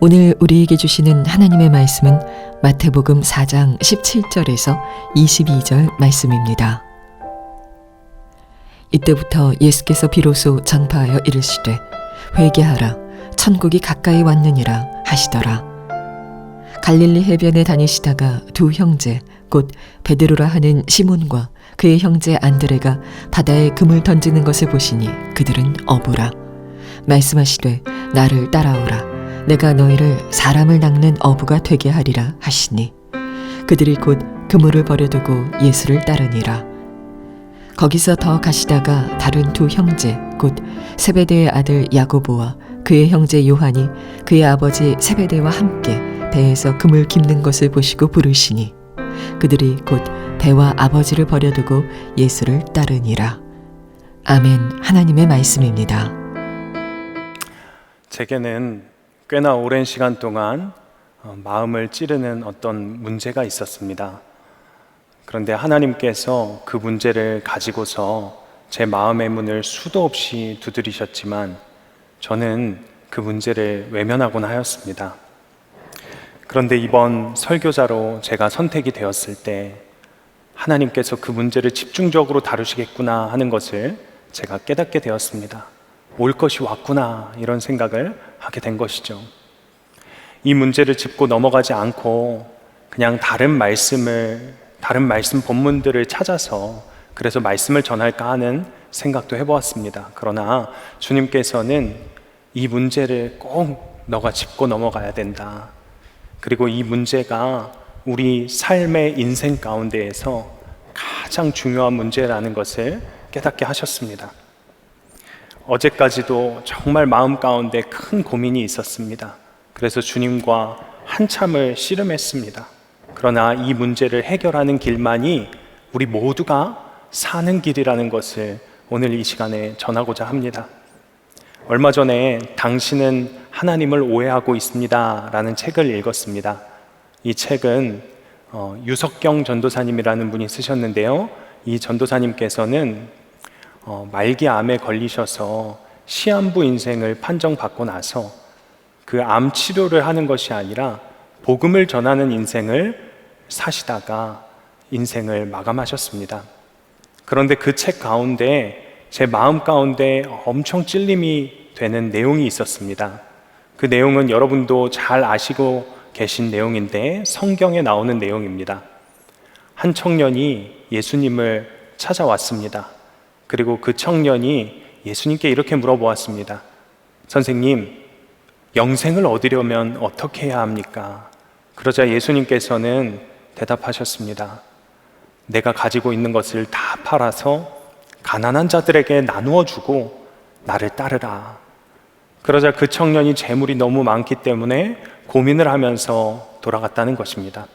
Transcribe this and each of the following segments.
오늘 우리에게 주시는 하나님의 말씀은 마태복음 4장 17절에서 22절 말씀입니다. 이때부터 예수께서 비로소 전파하여 이르시되 회개하라 천국이 가까이 왔느니라 하시더라. 갈릴리 해변에 다니시다가 두 형제 곧 베드로라 하는 시몬과 그의 형제 안드레가 바다에 금을 던지는 것을 보시니 그들은 어부라. 말씀하시되 나를 따라오라. 내가 너희를 사람을 낚는 어부가 되게 하리라 하시니 그들이 곧 그물을 버려두고 예수를 따르니라. 거기서 더 가시다가 다른 두 형제 곧 세베대의 아들 야고보와 그의 형제 요한이 그의 아버지 세베대와 함께 배에서 금을 깁는 것을 보시고 부르시니 그들이 곧 배와 아버지를 버려두고 예수를 따르니라. 아멘. 하나님의 말씀입니다. 제게는 꽤나 오랜 시간 동안 마음을 찌르는 어떤 문제가 있었습니다. 그런데 하나님께서 그 문제를 가지고서 제 마음의 문을 수도 없이 두드리셨지만 저는 그 문제를 외면하곤 하였습니다. 그런데 이번 설교자로 제가 선택이 되었을 때 하나님께서 그 문제를 집중적으로 다루시겠구나 하는 것을 제가 깨닫게 되었습니다. 올 것이 왔구나 이런 생각을 하게 된 것이죠. 이 문제를 짚고 넘어가지 않고 그냥 다른 말씀 본문들을 찾아서 그래서 말씀을 전할까 하는 생각도 해보았습니다. 그러나 주님께서는 이 문제를 꼭 너가 짚고 넘어가야 된다. 그리고 이 문제가 우리 삶의 인생 가운데에서 가장 중요한 문제라는 것을 깨닫게 하셨습니다. 어제까지도 정말 마음 가운데 큰 고민이 있었습니다. 그래서 주님과 한참을 씨름했습니다. 그러나 이 문제를 해결하는 길만이 우리 모두가 사는 길이라는 것을 오늘 이 시간에 전하고자 합니다. 얼마 전에 당신은 하나님을 오해하고 있습니다 라는 책을 읽었습니다. 이 책은 유석경 전도사님이라는 분이 쓰셨는데요, 이 전도사님께서는 말기암에 걸리셔서 시한부 인생을 판정받고 나서 그 암 치료를 하는 것이 아니라 복음을 전하는 인생을 사시다가 인생을 마감하셨습니다. 그런데 그 책 가운데 제 마음 가운데 엄청 찔림이 되는 내용이 있었습니다. 그 내용은 여러분도 잘 아시고 계신 내용인데 성경에 나오는 내용입니다. 한 청년이 예수님을 찾아왔습니다. 그리고 그 청년이 예수님께 이렇게 물어보았습니다. 선생님, 영생을 얻으려면 어떻게 해야 합니까? 그러자 예수님께서는 대답하셨습니다. 내가 가지고 있는 것을 다 팔아서 가난한 자들에게 나누어 주고 나를 따르라. 그러자 그 청년이 재물이 너무 많기 때문에 고민을 하면서 돌아갔다는 것입니다.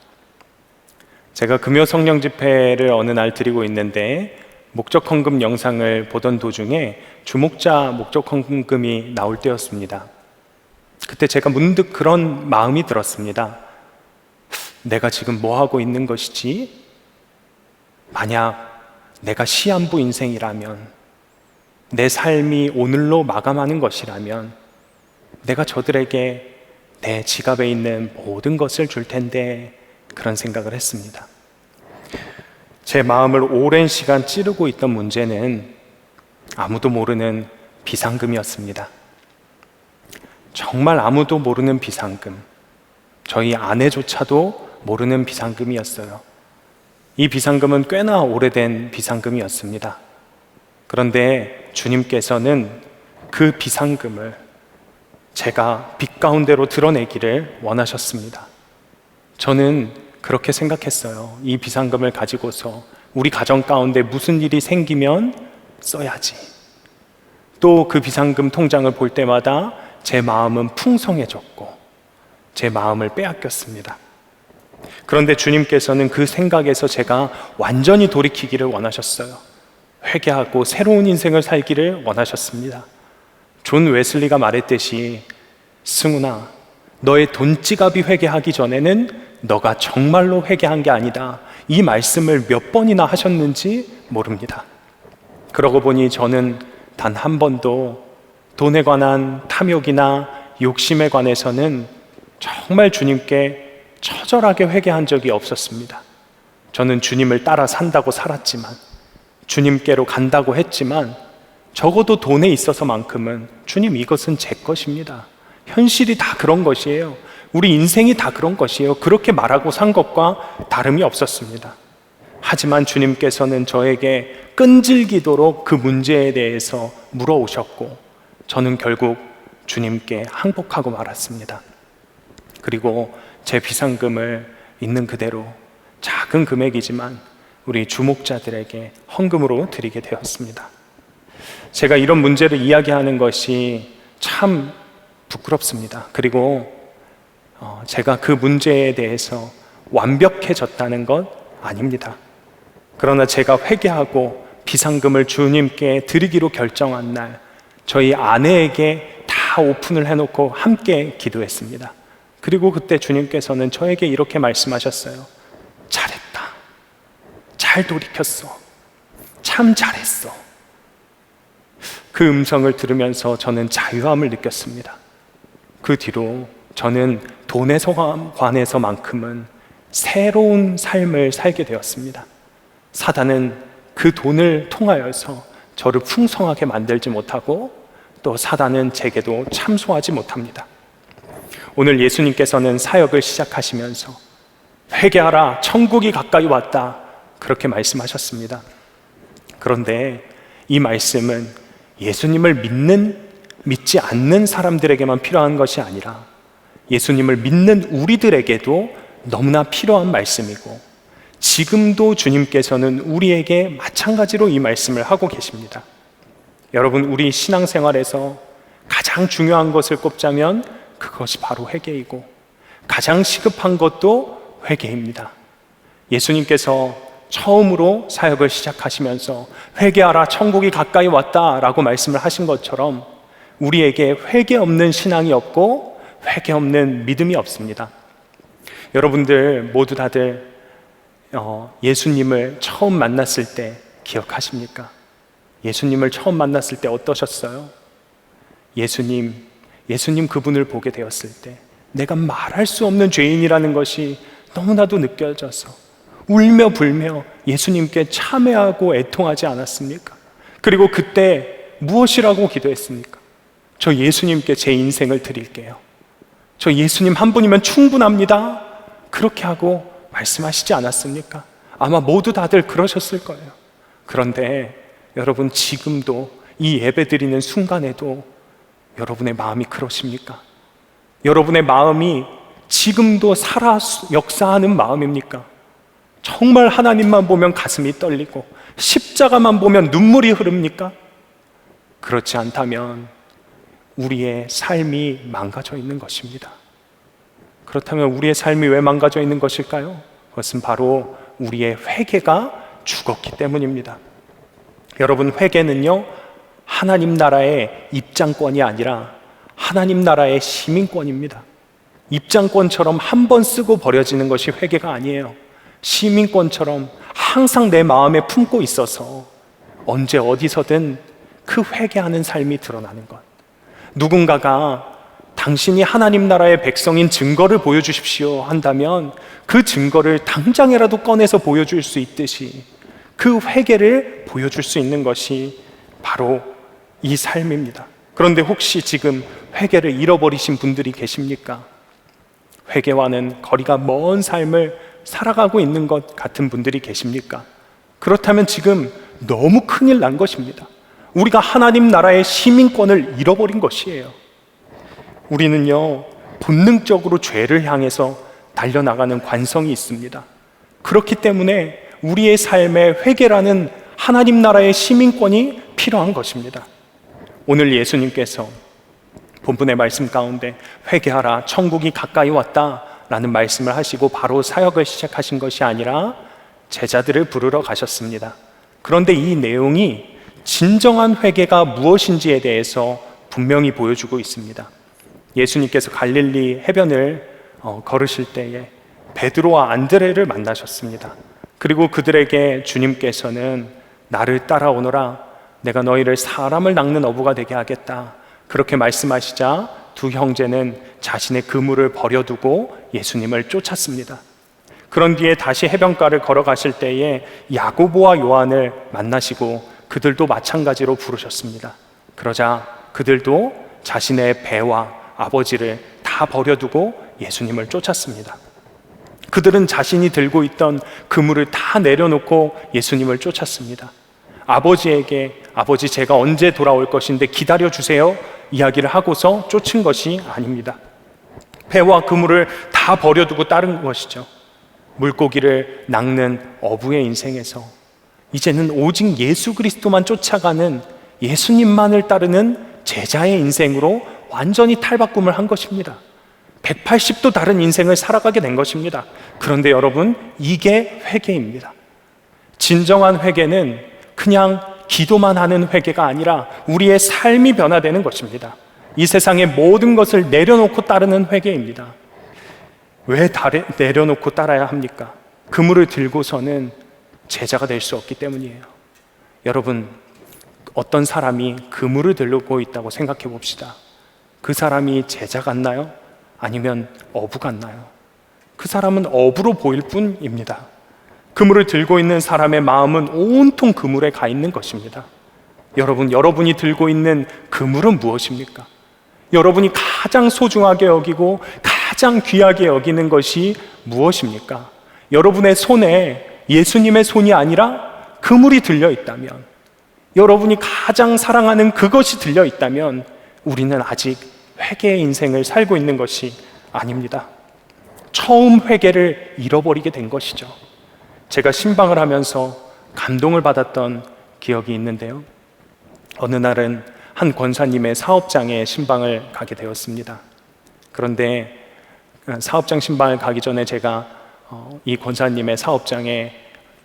제가 금요 성령 집회를 어느 날 드리고 있는데 목적 헌금 영상을 보던 도중에 주목자 목적 헌금이 나올 때였습니다. 그때 제가 문득 그런 마음이 들었습니다. 내가 지금 뭐 하고 있는 것이지? 만약 내가 시한부 인생이라면, 내 삶이 오늘로 마감하는 것이라면 내가 저들에게 내 지갑에 있는 모든 것을 줄 텐데, 그런 생각을 했습니다. 제 마음을 오랜 시간 찌르고 있던 문제는 아무도 모르는 비상금이었습니다. 정말 아무도 모르는 비상금, 저희 아내조차도 모르는 비상금이었어요. 이 비상금은 꽤나 오래된 비상금이었습니다. 그런데 주님께서는 그 비상금을 제가 빛 가운데로 드러내기를 원하셨습니다. 저는 그렇게 생각했어요. 이 비상금을 가지고서 우리 가정 가운데 무슨 일이 생기면 써야지. 또 그 비상금 통장을 볼 때마다 제 마음은 풍성해졌고 제 마음을 빼앗겼습니다. 그런데 주님께서는 그 생각에서 제가 완전히 돌이키기를 원하셨어요. 회개하고 새로운 인생을 살기를 원하셨습니다. 존 웨슬리가 말했듯이, 승훈아, 너의 돈지갑이 회개하기 전에는 너가 정말로 회개한 게 아니다. 이 말씀을 몇 번이나 하셨는지 모릅니다. 그러고 보니 저는 단 한 번도 돈에 관한 탐욕이나 욕심에 관해서는 정말 주님께 처절하게 회개한 적이 없었습니다. 저는 주님을 따라 산다고 살았지만, 주님께로 간다고 했지만, 적어도 돈에 있어서만큼은 주님, 이것은 제 것입니다. 현실이 다 그런 것이에요. 우리 인생이 다 그런 것이에요. 그렇게 말하고 산 것과 다름이 없었습니다. 하지만 주님께서는 저에게 끈질기도록 그 문제에 대해서 물어오셨고, 저는 결국 주님께 항복하고 말았습니다. 그리고 제 비상금을 있는 그대로 작은 금액이지만 우리 주목자들에게 헌금으로 드리게 되었습니다. 제가 이런 문제를 이야기하는 것이 참 부끄럽습니다. 그리고 제가 그 문제에 대해서 완벽해졌다는 것 아닙니다. 그러나 제가 회개하고 비상금을 주님께 드리기로 결정한 날, 저희 아내에게 다 오픈을 해놓고 함께 기도했습니다. 그리고 그때 주님께서는 저에게 이렇게 말씀하셨어요. 잘했다. 잘 돌이켰어. 참 잘했어. 그 음성을 들으면서 저는 자유함을 느꼈습니다. 그 뒤로 저는 돈에 관해서만큼은 새로운 삶을 살게 되었습니다. 사단은 그 돈을 통하여서 저를 풍성하게 만들지 못하고, 또 사단은 제게도 참소하지 못합니다. 오늘 예수님께서는 사역을 시작하시면서 회개하라, 천국이 가까이 왔다, 그렇게 말씀하셨습니다. 그런데 이 말씀은 예수님을 믿지 않는 사람들에게만 필요한 것이 아니라 예수님을 믿는 우리들에게도 너무나 필요한 말씀이고, 지금도 주님께서는 우리에게 마찬가지로 이 말씀을 하고 계십니다. 여러분, 우리 신앙생활에서 가장 중요한 것을 꼽자면 그것이 바로 회개이고, 가장 시급한 것도 회개입니다. 예수님께서 처음으로 사역을 시작하시면서 회개하라, 천국이 가까이 왔다 라고 말씀을 하신 것처럼 우리에게 회개 없는 신앙이 없고 회개 없는 믿음이 없습니다. 여러분들 모두 다들 예수님을 처음 만났을 때 기억하십니까? 예수님을 처음 만났을 때 어떠셨어요? 예수님 그분을 보게 되었을 때 내가 말할 수 없는 죄인이라는 것이 너무나도 느껴져서 울며 불며 예수님께 참회하고 애통하지 않았습니까? 그리고 그때 무엇이라고 기도했습니까? 저 예수님께 제 인생을 드릴게요. 저 예수님 한 분이면 충분합니다. 그렇게 하고 말씀하시지 않았습니까? 아마 모두 다들 그러셨을 거예요. 그런데 여러분, 지금도 이 예배 드리는 순간에도 여러분의 마음이 그러십니까? 여러분의 마음이 지금도 살아 역사하는 마음입니까? 정말 하나님만 보면 가슴이 떨리고 십자가만 보면 눈물이 흐릅니까? 그렇지 않다면 우리의 삶이 망가져 있는 것입니다. 그렇다면 우리의 삶이 왜 망가져 있는 것일까요? 그것은 바로 우리의 회개가 죽었기 때문입니다. 여러분, 회개는요, 하나님 나라의 입장권이 아니라 하나님 나라의 시민권입니다. 입장권처럼 한 번 쓰고 버려지는 것이 회개가 아니에요. 시민권처럼 항상 내 마음에 품고 있어서 언제 어디서든 그 회개하는 삶이 드러나는 것. 누군가가 당신이 하나님 나라의 백성인 증거를 보여주십시오 한다면 그 증거를 당장이라도 꺼내서 보여줄 수 있듯이 그 회개를 보여줄 수 있는 것이 바로 이 삶입니다. 그런데 혹시 지금 회개를 잃어버리신 분들이 계십니까? 회개와는 거리가 먼 삶을 살아가고 있는 것 같은 분들이 계십니까? 그렇다면 지금 너무 큰일 난 것입니다. 우리가 하나님 나라의 시민권을 잃어버린 것이에요. 우리는요, 본능적으로 죄를 향해서 달려나가는 관성이 있습니다. 그렇기 때문에 우리의 삶에 회개라는 하나님 나라의 시민권이 필요한 것입니다. 오늘 예수님께서 본문의 말씀 가운데 회개하라, 천국이 가까이 왔다 라는 말씀을 하시고 바로 사역을 시작하신 것이 아니라 제자들을 부르러 가셨습니다. 그런데 이 내용이 진정한 회개가 무엇인지에 대해서 분명히 보여주고 있습니다. 예수님께서 갈릴리 해변을 걸으실 때에 베드로와 안드레를 만나셨습니다. 그리고 그들에게 주님께서는 나를 따라오너라, 내가 너희를 사람을 낚는 어부가 되게 하겠다, 그렇게 말씀하시자 두 형제는 자신의 그물을 버려두고 예수님을 쫓았습니다. 그런 뒤에 다시 해변가를 걸어가실 때에 야고보와 요한을 만나시고 그들도 마찬가지로 부르셨습니다. 그러자 그들도 자신의 배와 아버지를 다 버려두고 예수님을 쫓았습니다. 그들은 자신이 들고 있던 그물을 다 내려놓고 예수님을 쫓았습니다. 아버지에게 아버지 제가 언제 돌아올 것인데 기다려주세요 이야기를 하고서 쫓은 것이 아닙니다. 배와 그물을 다 버려두고 따른 것이죠. 물고기를 낚는 어부의 인생에서 이제는 오직 예수 그리스도만 쫓아가는 예수님만을 따르는 제자의 인생으로 완전히 탈바꿈을 한 것입니다. 180도 다른 인생을 살아가게 된 것입니다. 그런데 여러분, 이게 회개입니다. 진정한 회개는 그냥 기도만 하는 회개가 아니라 우리의 삶이 변화되는 것입니다. 이 세상의 모든 것을 내려놓고 따르는 회개입니다. 왜 내려놓고 따라야 합니까? 그물을 들고서는 제자가 될 수 없기 때문이에요. 여러분, 어떤 사람이 그물을 들고 있다고 생각해 봅시다. 그 사람이 제자 같나요? 아니면 어부 같나요? 그 사람은 어부로 보일 뿐입니다. 그물을 들고 있는 사람의 마음은 온통 그물에 가 있는 것입니다. 여러분, 여러분이 들고 있는 그물은 무엇입니까? 여러분이 가장 소중하게 여기고 가장 귀하게 여기는 것이 무엇입니까? 여러분의 손에 예수님의 손이 아니라 그물이 들려 있다면, 여러분이 가장 사랑하는 그것이 들려 있다면 우리는 아직 회개의 인생을 살고 있는 것이 아닙니다. 처음 회개를 잃어버리게 된 것이죠. 제가 신방을 하면서 감동을 받았던 기억이 있는데요. 어느 날은 한 권사님의 사업장에 신방을 가게 되었습니다. 그런데 사업장 신방을 가기 전에 제가 이 권사님의 사업장에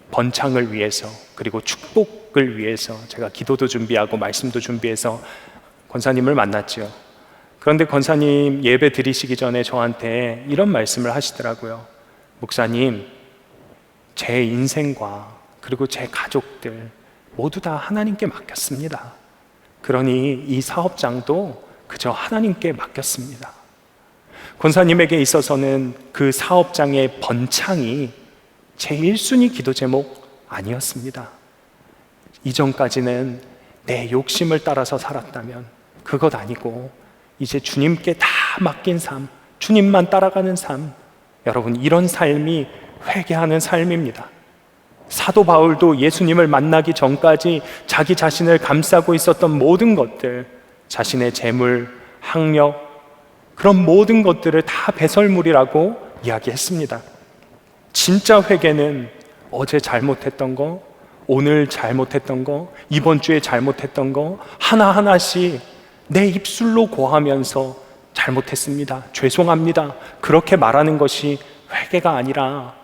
번창을 위해서, 그리고 축복을 위해서 제가 기도도 준비하고 말씀도 준비해서 권사님을 만났죠. 그런데 권사님 예배 드리시기 전에 저한테 이런 말씀을 하시더라고요. 목사님, 제 인생과 그리고 제 가족들 모두 다 하나님께 맡겼습니다. 그러니 이 사업장도 그저 하나님께 맡겼습니다. 권사님에게 있어서는 그 사업장의 번창이 제 1순위 기도 제목 아니었습니다. 이전까지는 내 욕심을 따라서 살았다면 그것 아니고 이제 주님께 다 맡긴 삶, 주님만 따라가는 삶, 여러분, 이런 삶이 회개하는 삶입니다. 사도 바울도 예수님을 만나기 전까지 자기 자신을 감싸고 있었던 모든 것들, 자신의 재물, 학력, 그런 모든 것들을 다 배설물이라고 이야기했습니다. 진짜 회개는 어제 잘못했던 거, 오늘 잘못했던 거, 이번 주에 잘못했던 거 하나하나씩 내 입술로 고하면서 잘못했습니다, 죄송합니다, 그렇게 말하는 것이 회개가 아니라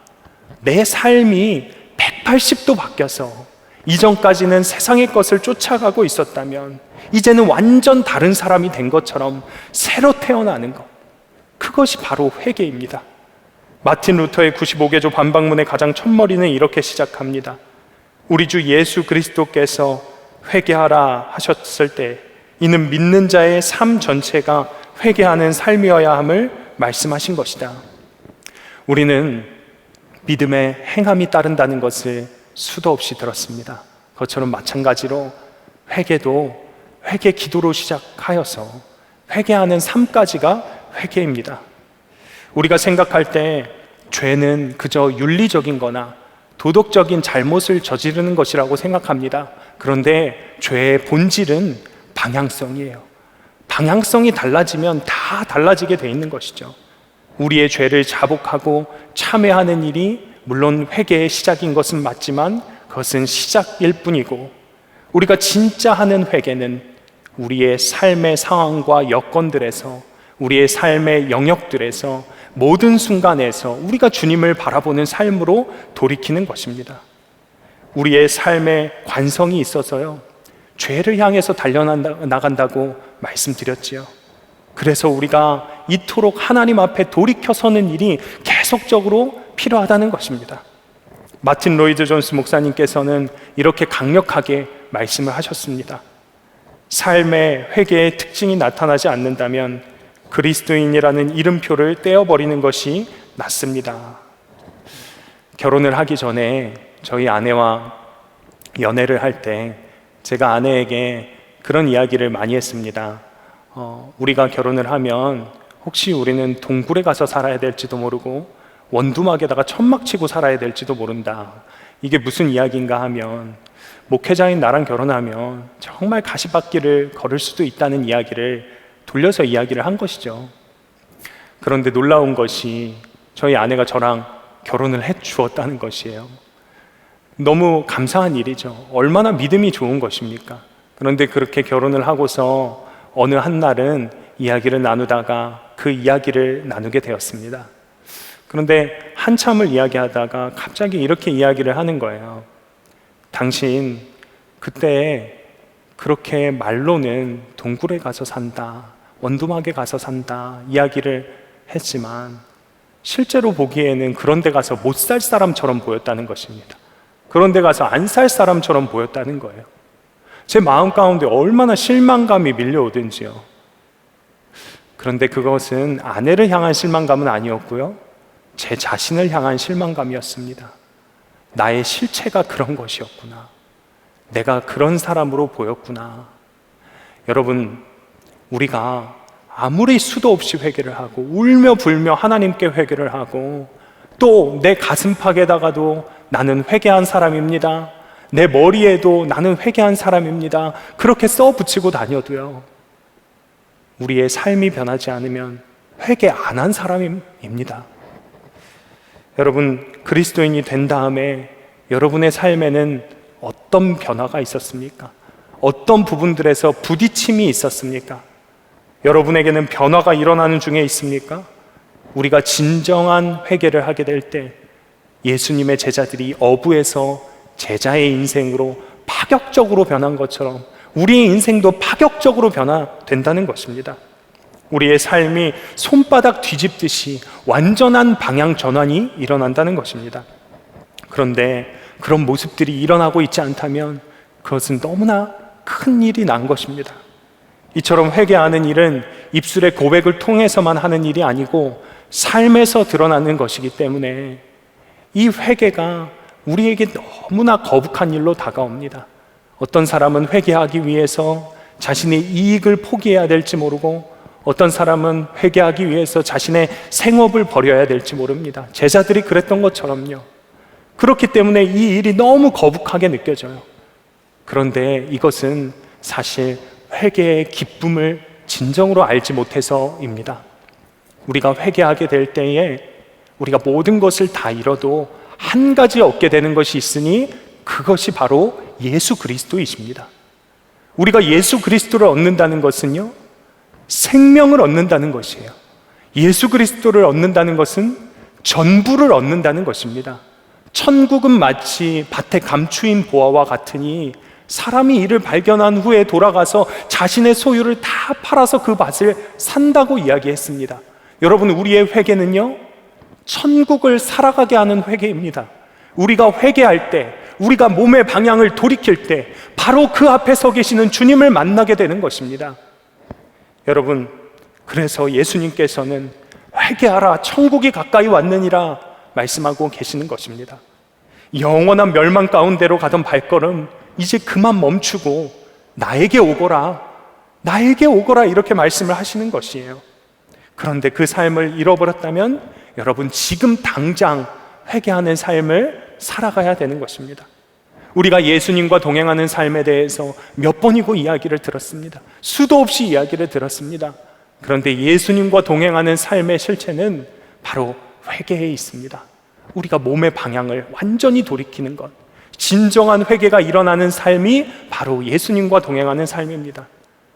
내 삶이 180도 바뀌어서 이전까지는 세상의 것을 쫓아가고 있었다면 이제는 완전 다른 사람이 된 것처럼 새로 태어나는 것, 그것이 바로 회개입니다. 마틴 루터의 95개조 반박문의 가장 첫머리는 이렇게 시작합니다. 우리 주 예수 그리스도께서 회개하라 하셨을 때 이는 믿는 자의 삶 전체가 회개하는 삶이어야 함을 말씀하신 것이다. 우리는 믿음에 행함이 따른다는 것을 수도 없이 들었습니다. 그것처럼 마찬가지로 회개도 회개 기도로 시작하여서 회개하는 삶까지가 회개입니다. 우리가 생각할 때 죄는 그저 윤리적인 거나 도덕적인 잘못을 저지르는 것이라고 생각합니다. 그런데 죄의 본질은 방향성이에요. 방향성이 달라지면 다 달라지게 돼 있는 것이죠. 우리의 죄를 자복하고 참회하는 일이 물론 회개의 시작인 것은 맞지만 그것은 시작일 뿐이고, 우리가 진짜 하는 회개는 우리의 삶의 상황과 여건들에서, 우리의 삶의 영역들에서, 모든 순간에서 우리가 주님을 바라보는 삶으로 돌이키는 것입니다. 우리의 삶에 관성이 있어서요, 죄를 향해서 달려나간다고 말씀드렸지요. 그래서 우리가 이토록 하나님 앞에 돌이켜 서는 일이 계속적으로 필요하다는 것입니다. 마틴 로이드 존스 목사님께서는 이렇게 강력하게 말씀을 하셨습니다. 삶의 회개의 특징이 나타나지 않는다면 그리스도인이라는 이름표를 떼어버리는 것이 낫습니다. 결혼을 하기 전에 저희 아내와 연애를 할 때 제가 아내에게 그런 이야기를 많이 했습니다. 우리가 결혼을 하면 혹시 우리는 동굴에 가서 살아야 될지도 모르고 원두막에다가 천막 치고 살아야 될지도 모른다. 이게 무슨 이야기인가 하면 목회자인 나랑 결혼하면 정말 가시밭길을 걸을 수도 있다는 이야기를 돌려서 이야기를 한 것이죠. 그런데 놀라운 것이 저희 아내가 저랑 결혼을 해 주었다는 것이에요. 너무 감사한 일이죠. 얼마나 믿음이 좋은 것입니까? 그런데 그렇게 결혼을 하고서 어느 한 날은 이야기를 나누다가 그 이야기를 나누게 되었습니다. 그런데 한참을 이야기하다가 갑자기 이렇게 이야기를 하는 거예요. 당신 그때 그렇게 말로는 동굴에 가서 산다, 원두막에 가서 산다 이야기를 했지만 실제로 보기에는 그런 데 가서 못 살 사람처럼 보였다는 것입니다. 그런 데 가서 안 살 사람처럼 보였다는 거예요. 제 마음 가운데 얼마나 실망감이 밀려오든지요. 그런데 그것은 아내를 향한 실망감은 아니었고요, 제 자신을 향한 실망감이었습니다. 나의 실체가 그런 것이었구나. 내가 그런 사람으로 보였구나. 여러분, 우리가 아무리 수도 없이 회개를 하고 울며 불며 하나님께 회개를 하고 또 내 가슴팍에다가도 나는 회개한 사람입니다, 내 머리에도 나는 회개한 사람입니다, 그렇게 써붙이고 다녀도요, 우리의 삶이 변하지 않으면 회개 안 한 사람입니다. 여러분, 그리스도인이 된 다음에 여러분의 삶에는 어떤 변화가 있었습니까? 어떤 부분들에서 부딪힘이 있었습니까? 여러분에게는 변화가 일어나는 중에 있습니까? 우리가 진정한 회개를 하게 될 때 예수님의 제자들이 어부에서 제자의 인생으로 파격적으로 변한 것처럼 우리의 인생도 파격적으로 변화된다는 것입니다. 우리의 삶이 손바닥 뒤집듯이 완전한 방향 전환이 일어난다는 것입니다. 그런데 그런 모습들이 일어나고 있지 않다면 그것은 너무나 큰 일이 난 것입니다. 이처럼 회개하는 일은 입술의 고백을 통해서만 하는 일이 아니고 삶에서 드러나는 것이기 때문에 이 회개가 우리에게 너무나 거북한 일로 다가옵니다. 어떤 사람은 회개하기 위해서 자신의 이익을 포기해야 될지 모르고 어떤 사람은 회개하기 위해서 자신의 생업을 버려야 될지 모릅니다. 제자들이 그랬던 것처럼요. 그렇기 때문에 이 일이 너무 거북하게 느껴져요. 그런데 이것은 사실 회개의 기쁨을 진정으로 알지 못해서입니다. 우리가 회개하게 될 때에 우리가 모든 것을 다 잃어도 한 가지 얻게 되는 것이 있으니 그것이 바로 예수 그리스도이십니다. 우리가 예수 그리스도를 얻는다는 것은요, 생명을 얻는다는 것이에요. 예수 그리스도를 얻는다는 것은 전부를 얻는다는 것입니다. 천국은 마치 밭의 감추인 보화와 같으니 사람이 이를 발견한 후에 돌아가서 자신의 소유를 다 팔아서 그 밭을 산다고 이야기했습니다. 여러분, 우리의 회개는요, 천국을 살아가게 하는 회개입니다. 우리가 회개할 때, 우리가 몸의 방향을 돌이킬 때 바로 그 앞에 서 계시는 주님을 만나게 되는 것입니다. 여러분, 그래서 예수님께서는 회개하라, 천국이 가까이 왔느니라 말씀하고 계시는 것입니다. 영원한 멸망 가운데로 가던 발걸음 이제 그만 멈추고 나에게 오거라, 나에게 오거라 이렇게 말씀을 하시는 것이에요. 그런데 그 삶을 잃어버렸다면 여러분, 지금 당장 회개하는 삶을 살아가야 되는 것입니다. 우리가 예수님과 동행하는 삶에 대해서 몇 번이고 이야기를 들었습니다. 수도 없이 이야기를 들었습니다. 그런데 예수님과 동행하는 삶의 실체는 바로 회개에 있습니다. 우리가 몸의 방향을 완전히 돌이키는 것, 진정한 회개가 일어나는 삶이 바로 예수님과 동행하는 삶입니다.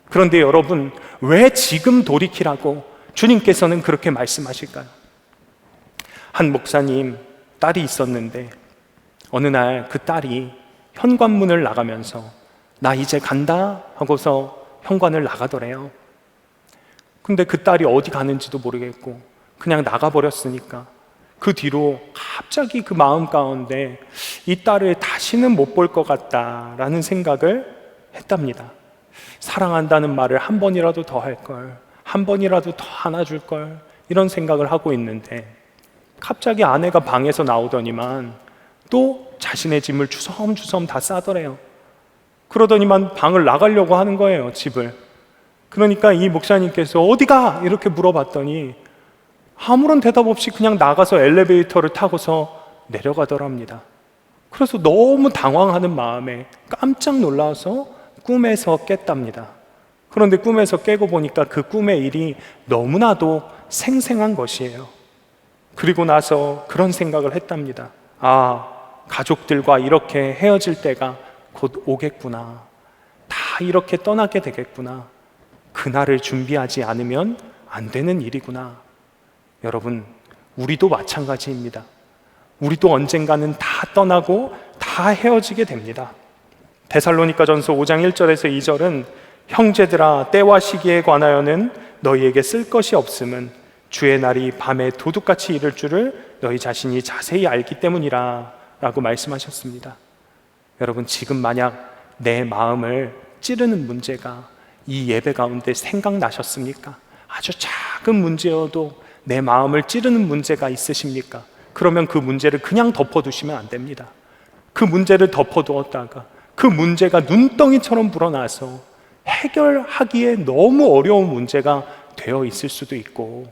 그런데 여러분, 왜 지금 돌이키라고 주님께서는 그렇게 말씀하실까요? 한 목사님 딸이 있었는데 어느 날 그 딸이 현관문을 나가면서 나 이제 간다 하고서 현관을 나가더래요. 근데 그 딸이 어디 가는지도 모르겠고 그냥 나가버렸으니까 그 뒤로 갑자기 그 마음 가운데 이 딸을 다시는 못 볼 것 같다라는 생각을 했답니다. 사랑한다는 말을 한 번이라도 더 할 걸, 한 번이라도 더 안아줄 걸, 이런 생각을 하고 있는데 갑자기 아내가 방에서 나오더니만 또 자신의 짐을 주섬주섬 다 싸더래요. 그러더니만 방을 나가려고 하는 거예요, 집을. 그러니까 이 목사님께서 어디가? 이렇게 물어봤더니 아무런 대답 없이 그냥 나가서 엘리베이터를 타고서 내려가더랍니다. 그래서 너무 당황하는 마음에 깜짝 놀라서 꿈에서 깼답니다. 그런데 꿈에서 깨고 보니까 그 꿈의 일이 너무나도 생생한 것이에요. 그리고 나서 그런 생각을 했답니다. 아, 가족들과 이렇게 헤어질 때가 곧 오겠구나. 다 이렇게 떠나게 되겠구나. 그날을 준비하지 않으면 안 되는 일이구나. 여러분, 우리도 마찬가지입니다. 우리도 언젠가는 다 떠나고 다 헤어지게 됩니다. 데살로니가전서 5장 1절에서 2절은 형제들아, 때와 시기에 관하여는 너희에게 쓸 것이 없음은 주의 날이 밤에 도둑같이 이를 줄을 너희 자신이 자세히 알기 때문이라 라고 말씀하셨습니다. 여러분, 지금 만약 내 마음을 찌르는 문제가 이 예배 가운데 생각나셨습니까? 아주 작은 문제여도 내 마음을 찌르는 문제가 있으십니까? 그러면 그 문제를 그냥 덮어두시면 안 됩니다. 그 문제를 덮어두었다가 그 문제가 눈덩이처럼 불어나서 해결하기에 너무 어려운 문제가 되어 있을 수도 있고,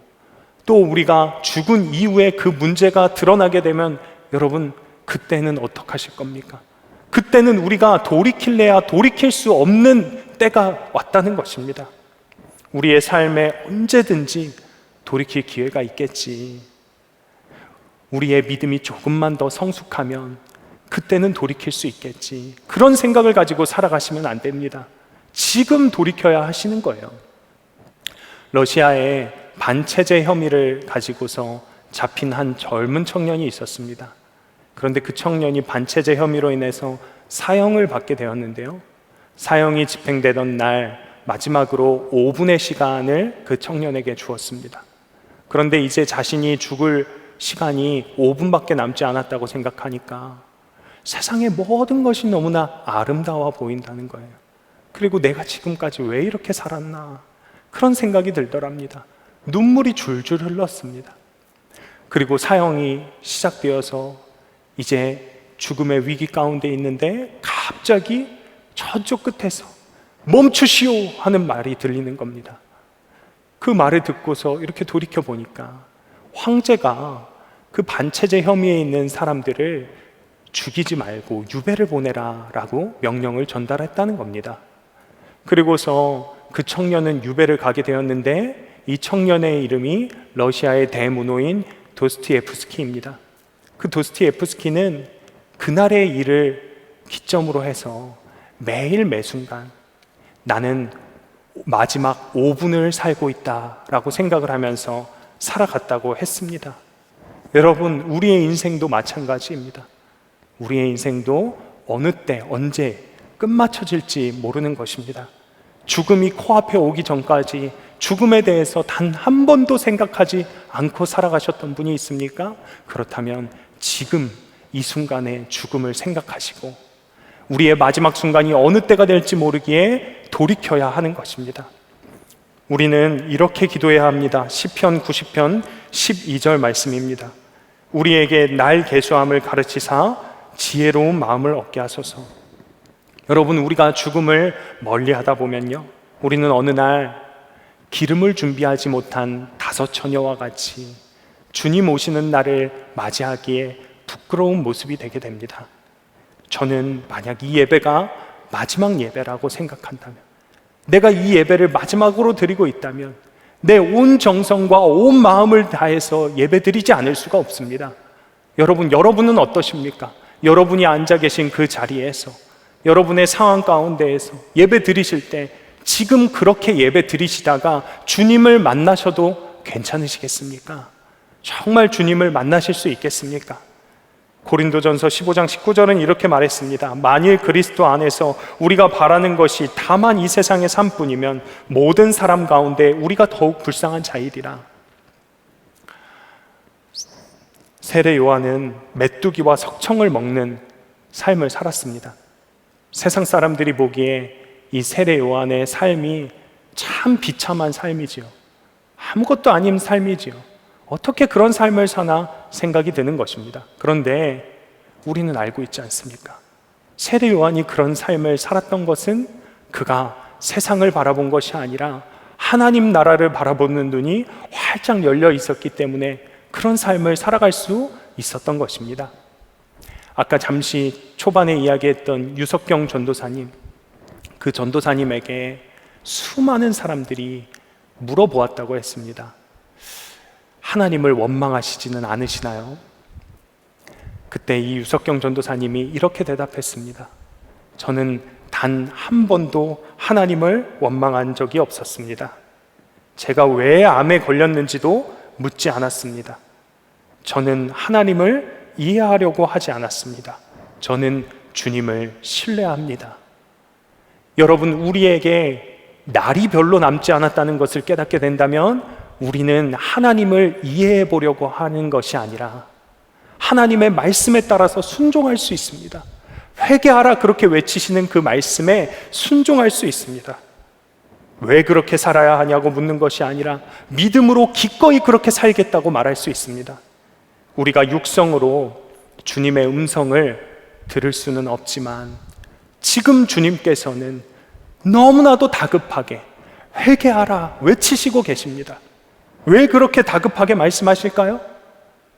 또 우리가 죽은 이후에 그 문제가 드러나게 되면 여러분, 그때는 어떡하실 겁니까? 그때는 우리가 돌이킬래야 돌이킬 수 없는 때가 왔다는 것입니다. 우리의 삶에 언제든지 돌이킬 기회가 있겠지. 우리의 믿음이 조금만 더 성숙하면 그때는 돌이킬 수 있겠지. 그런 생각을 가지고 살아가시면 안 됩니다. 지금 돌이켜야 하시는 거예요. 러시아에 반체제 혐의를 가지고서 잡힌 한 젊은 청년이 있었습니다. 그런데 그 청년이 반체제 혐의로 인해서 사형을 받게 되었는데요. 사형이 집행되던 날 마지막으로 5분의 시간을 그 청년에게 주었습니다. 그런데 이제 자신이 죽을 시간이 5분밖에 남지 않았다고 생각하니까 세상의 모든 것이 너무나 아름다워 보인다는 거예요. 그리고 내가 지금까지 왜 이렇게 살았나, 그런 생각이 들더랍니다. 눈물이 줄줄 흘렀습니다. 그리고 사형이 시작되어서 이제 죽음의 위기 가운데 있는데 갑자기 저쪽 끝에서 멈추시오 하는 말이 들리는 겁니다. 그 말을 듣고서 이렇게 돌이켜 보니까 황제가 그 반체제 혐의에 있는 사람들을 죽이지 말고 유배를 보내라 라고 명령을 전달했다는 겁니다. 그리고서 그 청년은 유배를 가게 되었는데 이 청년의 이름이 러시아의 대문호인 도스토옙스키입니다. 그 도스토옙스키는 그날의 일을 기점으로 해서 매일 매순간 나는 마지막 5분을 살고 있다라고 생각을 하면서 살아갔다고 했습니다. 여러분, 우리의 인생도 마찬가지입니다. 우리의 인생도 어느 때 언제 끝마쳐질지 모르는 것입니다. 죽음이 코앞에 오기 전까지 죽음에 대해서 단 한 번도 생각하지 않고 살아가셨던 분이 있습니까? 그렇다면 지금 이 순간에 죽음을 생각하시고 우리의 마지막 순간이 어느 때가 될지 모르기에 돌이켜야 하는 것입니다. 우리는 이렇게 기도해야 합니다. 시편 90편 12절 말씀입니다. 우리에게 날 계수함을 가르치사 지혜로운 마음을 얻게 하소서. 여러분, 우리가 죽음을 멀리 하다 보면요, 우리는 어느 날 기름을 준비하지 못한 5 처녀와 같이 주님 오시는 날을 맞이하기에 부끄러운 모습이 되게 됩니다. 저는 만약 이 예배가 마지막 예배라고 생각한다면, 내가 이 예배를 마지막으로 드리고 있다면 내 온 정성과 온 마음을 다해서 예배 드리지 않을 수가 없습니다. 여러분은 어떠십니까? 여러분이 앉아 계신 그 자리에서, 여러분의 상황 가운데에서 예배 드리실 때 지금 그렇게 예배 드리시다가 주님을 만나셔도 괜찮으시겠습니까? 정말 주님을 만나실 수 있겠습니까? 고린도전서 15장 19절은 이렇게 말했습니다. 만일 그리스도 안에서 우리가 바라는 것이 다만 이 세상의 삶뿐이면 모든 사람 가운데 우리가 더욱 불쌍한 자이리라. 세례 요한은 메뚜기와 석청을 먹는 삶을 살았습니다. 세상 사람들이 보기에 이 세례 요한의 삶이 참 비참한 삶이지요. 아무것도 아닌 삶이지요. 어떻게 그런 삶을 사나 생각이 드는 것입니다. 그런데 우리는 알고 있지 않습니까? 세례 요한이 그런 삶을 살았던 것은 그가 세상을 바라본 것이 아니라 하나님 나라를 바라보는 눈이 활짝 열려 있었기 때문에 그런 삶을 살아갈 수 있었던 것입니다. 아까 잠시 초반에 이야기했던 유석경 전도사님, 그 전도사님에게 수많은 사람들이 물어보았다고 했습니다. 하나님을 원망하시지는 않으시나요? 그때 이 유석경 전도사님이 이렇게 대답했습니다. 저는 단 한 번도 하나님을 원망한 적이 없었습니다. 제가 왜 암에 걸렸는지도 묻지 않았습니다. 저는 하나님을 이해하려고 하지 않았습니다. 저는 주님을 신뢰합니다. 여러분, 우리에게 날이 별로 남지 않았다는 것을 깨닫게 된다면 우리는 하나님을 이해해 보려고 하는 것이 아니라 하나님의 말씀에 따라서 순종할 수 있습니다. 회개하라 그렇게 외치시는 그 말씀에 순종할 수 있습니다. 왜 그렇게 살아야 하냐고 묻는 것이 아니라 믿음으로 기꺼이 그렇게 살겠다고 말할 수 있습니다. 우리가 육성으로 주님의 음성을 들을 수는 없지만 지금 주님께서는 너무나도 다급하게 회개하라 외치시고 계십니다. 왜 그렇게 다급하게 말씀하실까요?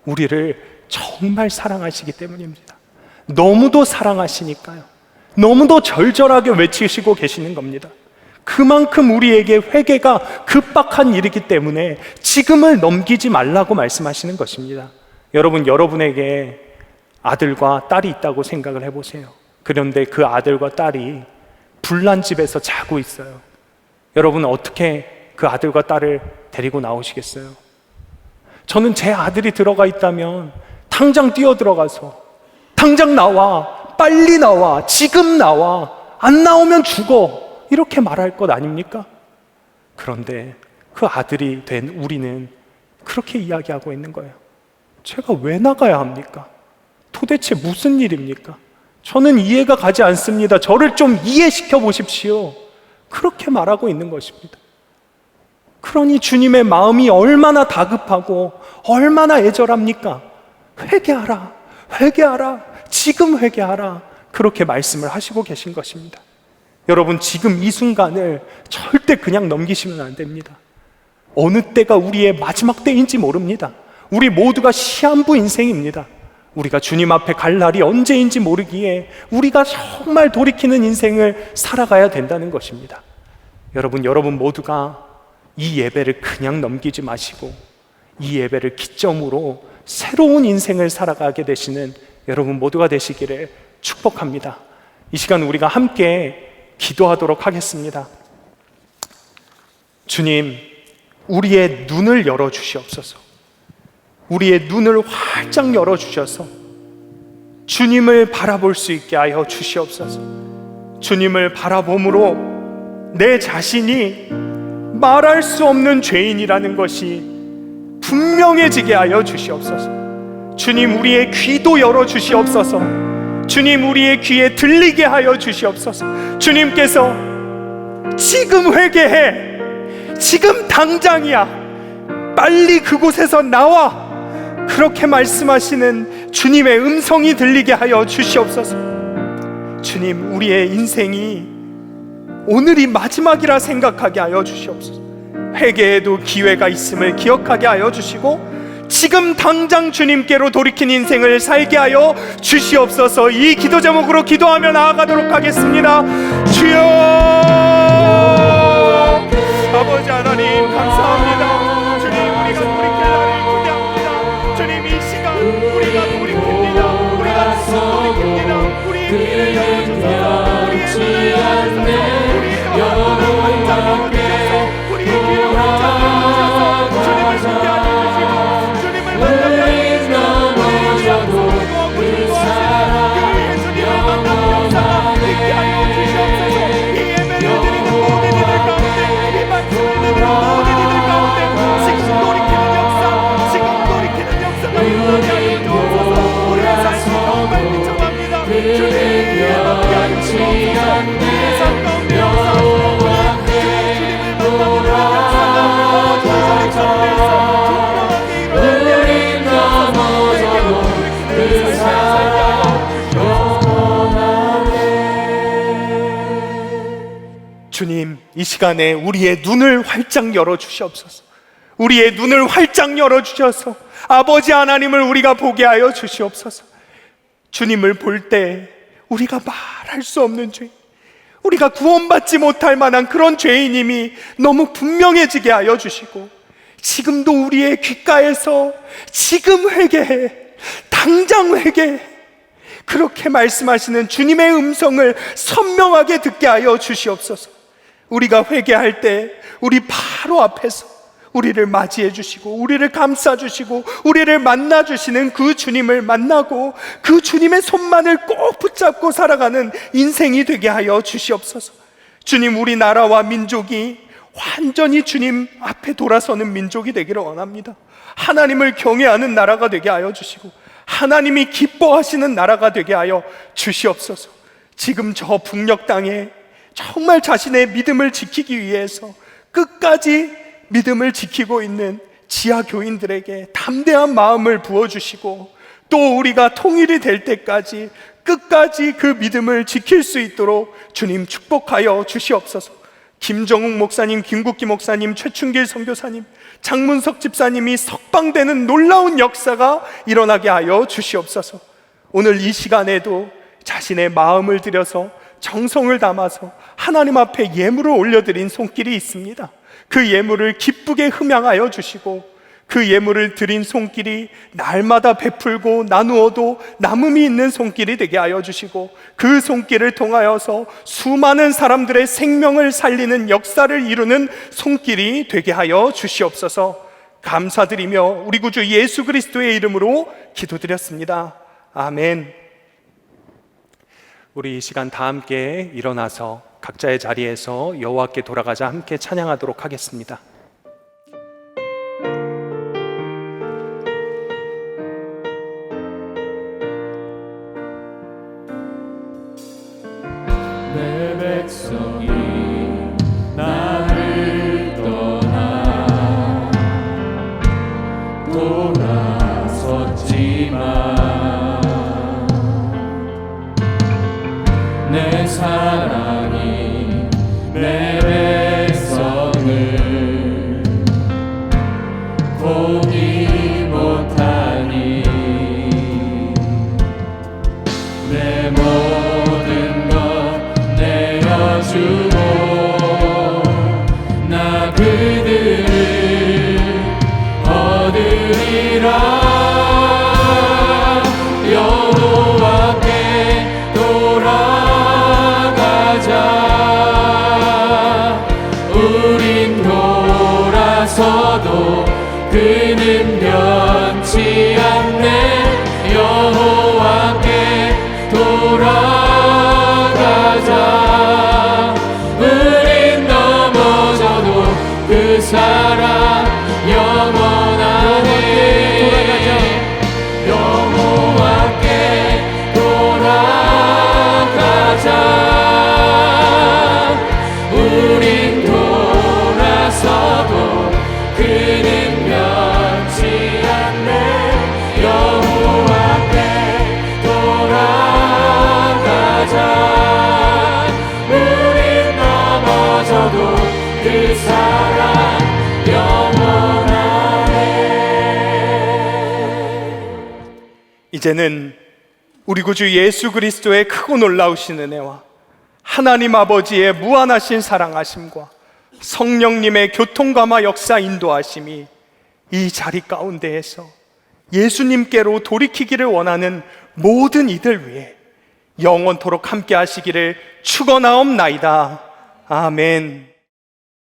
우리를 정말 사랑하시기 때문입니다. 너무도 사랑하시니까요. 너무도 절절하게 외치시고 계시는 겁니다. 그만큼 우리에게 회개가 급박한 일이기 때문에 지금을 넘기지 말라고 말씀하시는 것입니다. 여러분, 여러분에게 아들과 딸이 있다고 생각을 해보세요. 그런데 그 아들과 딸이 불난 집에서 자고 있어요. 여러분, 어떻게 그 아들과 딸을 데리고 나오시겠어요? 저는 제 아들이 들어가 있다면 당장 뛰어 들어가서 당장 나와, 빨리 나와, 지금 나와, 안 나오면 죽어, 이렇게 말할 것 아닙니까? 그런데 그 아들이 된 우리는 그렇게 이야기하고 있는 거예요. 제가 왜 나가야 합니까? 도대체 무슨 일입니까? 저는 이해가 가지 않습니다. 저를 좀 이해시켜 보십시오. 그렇게 말하고 있는 것입니다. 그러니 주님의 마음이 얼마나 다급하고 얼마나 애절합니까? 회개하라, 회개하라, 지금 회개하라, 그렇게 말씀을 하시고 계신 것입니다. 여러분, 지금 이 순간을 절대 그냥 넘기시면 안 됩니다. 어느 때가 우리의 마지막 때인지 모릅니다. 우리 모두가 시한부 인생입니다. 우리가 주님 앞에 갈 날이 언제인지 모르기에 우리가 정말 돌이키는 인생을 살아가야 된다는 것입니다. 여러분 모두가 이 예배를 그냥 넘기지 마시고 이 예배를 기점으로 새로운 인생을 살아가게 되시는 여러분 모두가 되시기를 축복합니다. 이 시간 우리가 함께 기도하도록 하겠습니다. 주님, 우리의 눈을 열어주시옵소서. 우리의 눈을 활짝 열어주셔서 주님을 바라볼 수 있게 하여 주시옵소서. 주님을 바라봄으로 내 자신이 말할 수 없는 죄인이라는 것이 분명해지게 하여 주시옵소서. 주님, 우리의 귀도 열어주시옵소서. 주님, 우리의 귀에 들리게 하여 주시옵소서. 주님께서 지금 회개해, 지금 당장이야, 빨리 그곳에서 나와, 그렇게 말씀하시는 주님의 음성이 들리게 하여 주시옵소서. 주님, 우리의 인생이 오늘이 마지막이라 생각하게 하여 주시옵소서. 회개에도 기회가 있음을 기억하게 하여 주시고 지금 당장 주님께로 돌이킨 인생을 살게 하여 주시옵소서. 이 기도 제목으로 기도하며 나아가도록 하겠습니다. 주여, 아버지 하나님 감사합니다. 주님, 우리가 돌이킬 날을 기대합니다. 주님, 이 시간 우리가 돌이킵니다. 우리가 돌이킵니다. 우리의 귀를 열어주소서. 우리의 눈을 열어주소서. 우리의 가슴을 반짝여 주소서. 우리의 귀를 반짝여 주소서. 주님을 신뢰하게 해주시고 주님을 만나게 해주시고 우리의 주님을 만나는 역사가 있게 하여 주시옵소서. 이 예배를 드리는 모든 이들 가운데, 이 말씀을 듣는 모든 이들 가운데 지금 돌이키는 역사, 지금 돌이키는 역사가 일어나게 하여 주옵소서. 우리의 삶이 정말 비참합니다. 주님, 시간에 우리의 눈을 활짝 열어주시옵소서. 우리의 눈을 활짝 열어주셔서 아버지 하나님을 우리가 보게 하여 주시옵소서. 주님을 볼 때 우리가 말할 수 없는 죄, 우리가 구원받지 못할 만한 그런 죄인임이 너무 분명해지게 하여 주시고, 지금도 우리의 귓가에서 지금 회개해, 당장 회개해, 그렇게 말씀하시는 주님의 음성을 선명하게 듣게 하여 주시옵소서. 우리가 회개할 때 우리 바로 앞에서 우리를 맞이해 주시고 우리를 감싸 주시고 우리를 만나 주시는 그 주님을 만나고 그 주님의 손만을 꼭 붙잡고 살아가는 인생이 되게 하여 주시옵소서. 주님, 우리나라와 민족이 완전히 주님 앞에 돌아서는 민족이 되기를 원합니다. 하나님을 경외하는 나라가 되게 하여 주시고 하나님이 기뻐하시는 나라가 되게 하여 주시옵소서. 지금 저 북녘 땅에 정말 자신의 믿음을 지키기 위해서 끝까지 믿음을 지키고 있는 지하 교인들에게 담대한 마음을 부어주시고, 또 우리가 통일이 될 때까지 끝까지 그 믿음을 지킬 수 있도록 주님 축복하여 주시옵소서. 김정욱 목사님, 김국기 목사님, 최춘길 선교사님, 장문석 집사님이 석방되는 놀라운 역사가 일어나게 하여 주시옵소서. 오늘 이 시간에도 자신의 마음을 들여서 정성을 담아서 하나님 앞에 예물을 올려드린 손길이 있습니다. 그 예물을 기쁘게 흠양하여 주시고 그 예물을 드린 손길이 날마다 베풀고 나누어도 남음이 있는 손길이 되게 하여 주시고 그 손길을 통하여서 수많은 사람들의 생명을 살리는 역사를 이루는 손길이 되게 하여 주시옵소서. 감사드리며 우리 구주 예수 그리스도의 이름으로 기도드렸습니다. 아멘. 우리 이 시간 다 함께 일어나서 각자의 자리에서 여호와께 돌아가자 함께 찬양하도록 하겠습니다. 내 백성이 나를 떠나 돌아섰지만 내 사랑이 내 백성을 포기 못하니 내 모든 것 내어주고 나 그들을 얻으리라. 여호와께 돌아가자. 우린 돌아서도 그는 변치 않네. 여호와께 돌아가자. 우린 넘어져도 그 사랑 영원하네. 여호와께 돌아가자. 우린 돌아서도 그는 변치 않네. 여호와께 돌아가자. 우린 넘어져도 그 사랑 영원하네. 이제는 우리 구주 예수 그리스도의 크고 놀라우신 은혜와 하나님 아버지의 무한하신 사랑하심과 성령님의 교통감화 역사 인도하심이 이 자리 가운데에서 예수님께로 돌이키기를 원하는 모든 이들 위해 영원토록 함께 하시기를 축원하옵나이다. 아멘.